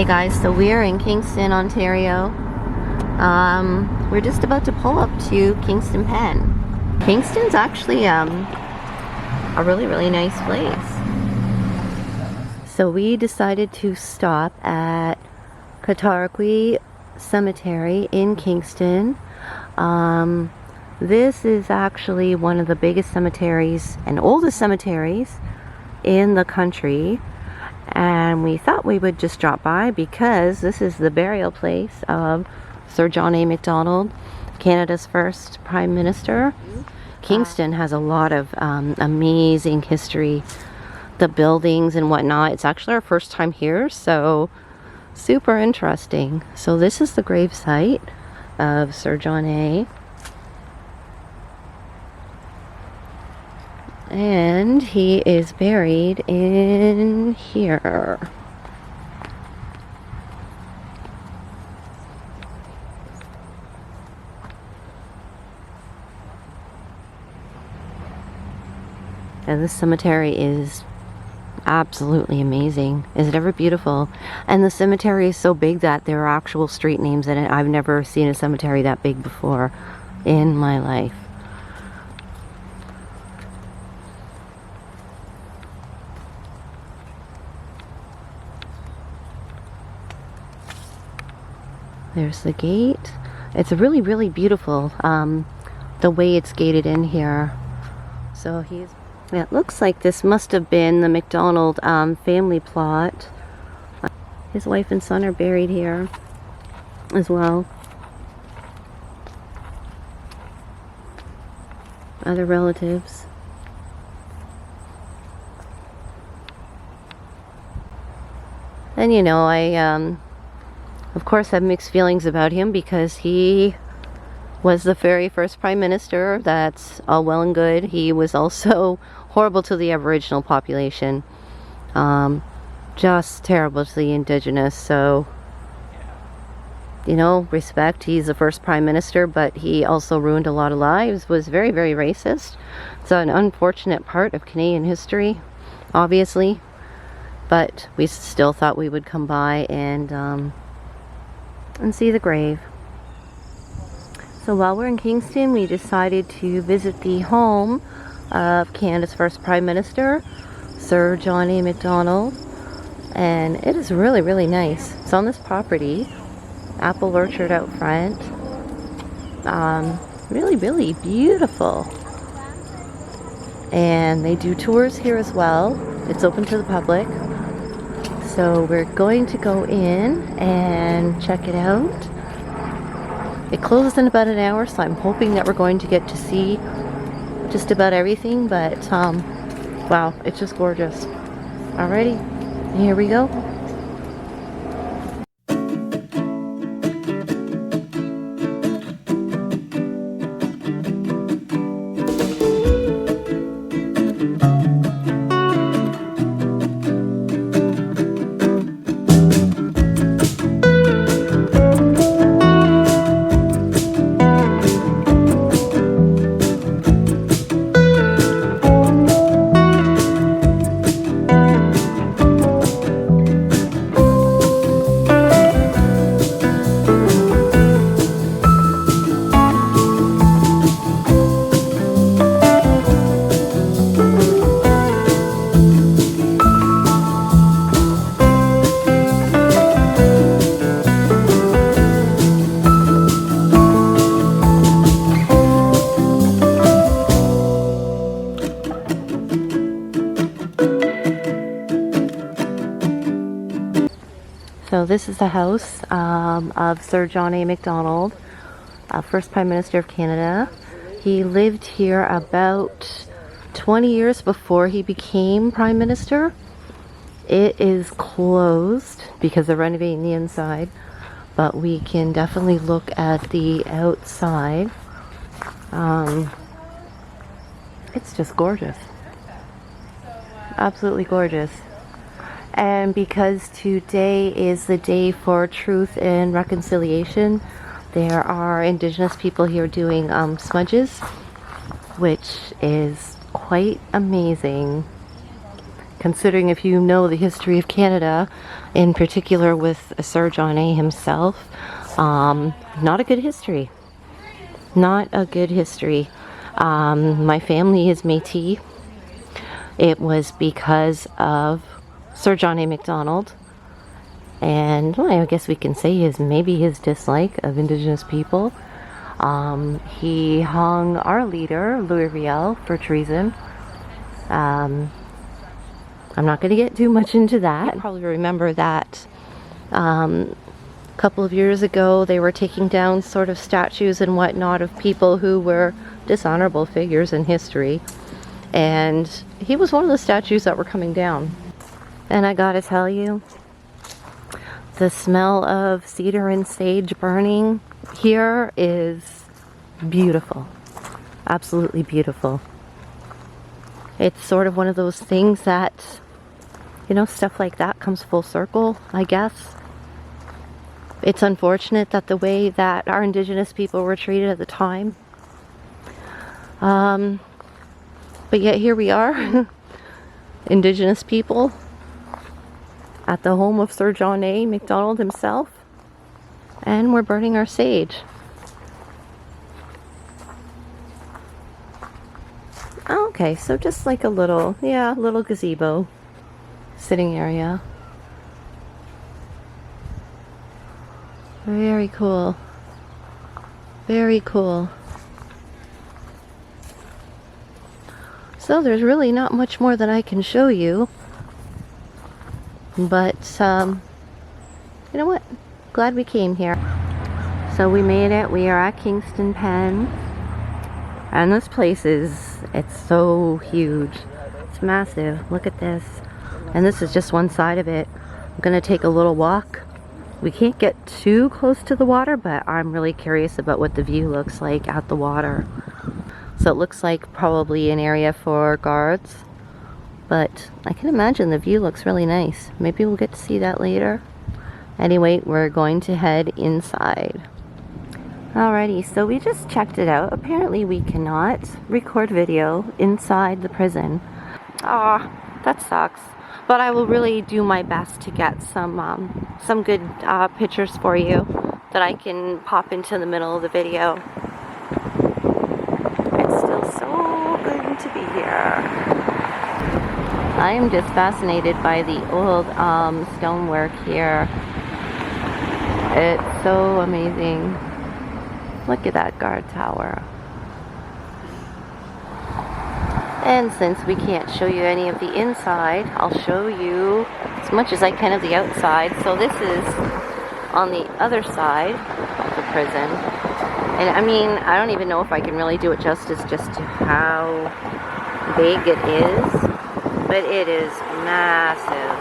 Hey guys, so we're in Kingston, Ontario. We're just about to pull up to Kingston Pen. Kingston's actually a really nice place. So we decided to stop at Tragically Cemetery in Kingston. This is actually one of the biggest cemeteries and oldest cemeteries in the country. And we thought we would just drop by because this is the burial place of Sir John A MacDonald, Canada's first Prime Minister. Kingston has a lot of amazing history, the buildings and whatnot. It's actually our first time here, so super interesting. So this is the grave site of Sir John A. And he is buried in here. And this cemetery is absolutely amazing. Is it ever beautiful? And the cemetery is so big that there are actual street names in it. I've never seen a cemetery that big before in my life. There's the gate. It's really beautiful, the way it's gated in here. So it looks like this must have been the MacDonald family plot. His wife and son are buried here as well. Other relatives. And you know, I of course have mixed feelings about him because he was the very first Prime Minister. That's all well and good. He was also horrible to the Aboriginal population. Just terrible to the Indigenous. So, you know, respect. He's the first Prime Minister, but he also ruined a lot of lives. Was very racist. It's an unfortunate part of Canadian history, obviously. But we still thought we would come by and see the grave. So while we're in Kingston, we decided to visit the home of Canada's first Prime Minister, Sir John A MacDonald, and it is really nice. It's on this property, apple orchard out front. Really beautiful. And they do tours here as well. It's open to the public. So we're going to go in and check it out. It closes in about an hour, so I'm hoping that we're going to get to see just about everything, but wow, it's just gorgeous. Alrighty, here we go. So this is the house of Sir John A MacDonald, first Prime Minister of Canada. He lived here about 20 years before he became Prime Minister. It is closed because they're renovating the inside, but we can definitely look at the outside. It's just gorgeous. Absolutely gorgeous. And because today is the day for truth and reconciliation, there are Indigenous people here doing smudges, which is quite amazing. considering if you know the history of Canada, in particular with Sir John A himself, not a good history. Not a good history. My family is Metis. It was because of Sir John A MacDonald, and well, I guess we can say maybe his dislike of Indigenous people. He hung our leader, Louis Riel, for treason. I'm not going to get too much into that. You probably remember that a couple of years ago they were taking down sort of statues and whatnot of people who were dishonorable figures in history. And he was one of the statues that were coming down. And I gotta tell you, the smell of cedar and sage burning here is beautiful. Absolutely beautiful. It's sort of one of those things that, you know, stuff like that comes full circle, I guess. It's unfortunate that the way that our Indigenous people were treated at the time. But yet here we are, Indigenous people, at the home of Sir John A MacDonald himself, and we're burning our sage. Okay, so just like a little, little gazebo sitting area. Very cool. Very cool. So there's really not much more that I can show you. But, you know what? Glad we came here. So we made it. We are at Kingston Pen. And this place it's so huge. It's massive. Look at this. And this is just one side of it. I'm going to take a little walk. We can't get too close to the water, but I'm really curious about what the view looks like at the water. So it looks like probably an area for guards. But I can imagine the view looks really nice. Maybe we'll get to see that later. Anyway, we're going to head inside. Alrighty, so we just checked it out. Apparently we cannot record video inside the prison. That sucks. But I will really do my best to get some good pictures for you that I can pop into the middle of the video. It's still so good to be here. I am just fascinated by the old stonework here. It's so amazing. Look at that guard tower. And since we can't show you any of the inside, I'll show you as much as I can of the outside. So this is on the other side of the prison. And I mean, I don't even know if I can really do it justice just to how big it is. But it is massive.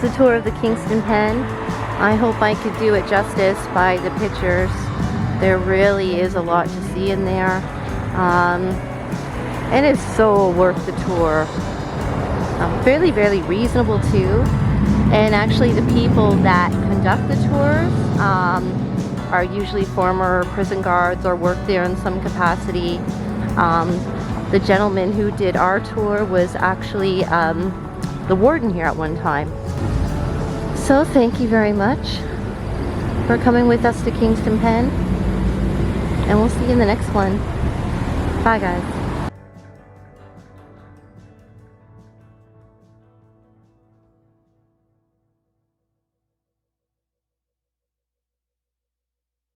was a tour of the Kingston Pen. I hope I could do it justice by the pictures. There really is a lot to see in there. And it's so worth the tour. Fairly reasonable too. And actually the people that conduct the tours are usually former prison guards or work there in some capacity. The gentleman who did our tour was actually the warden here at one time. So thank you very much for coming with us to Kingston Pen, and we'll see you in the next one. Bye guys.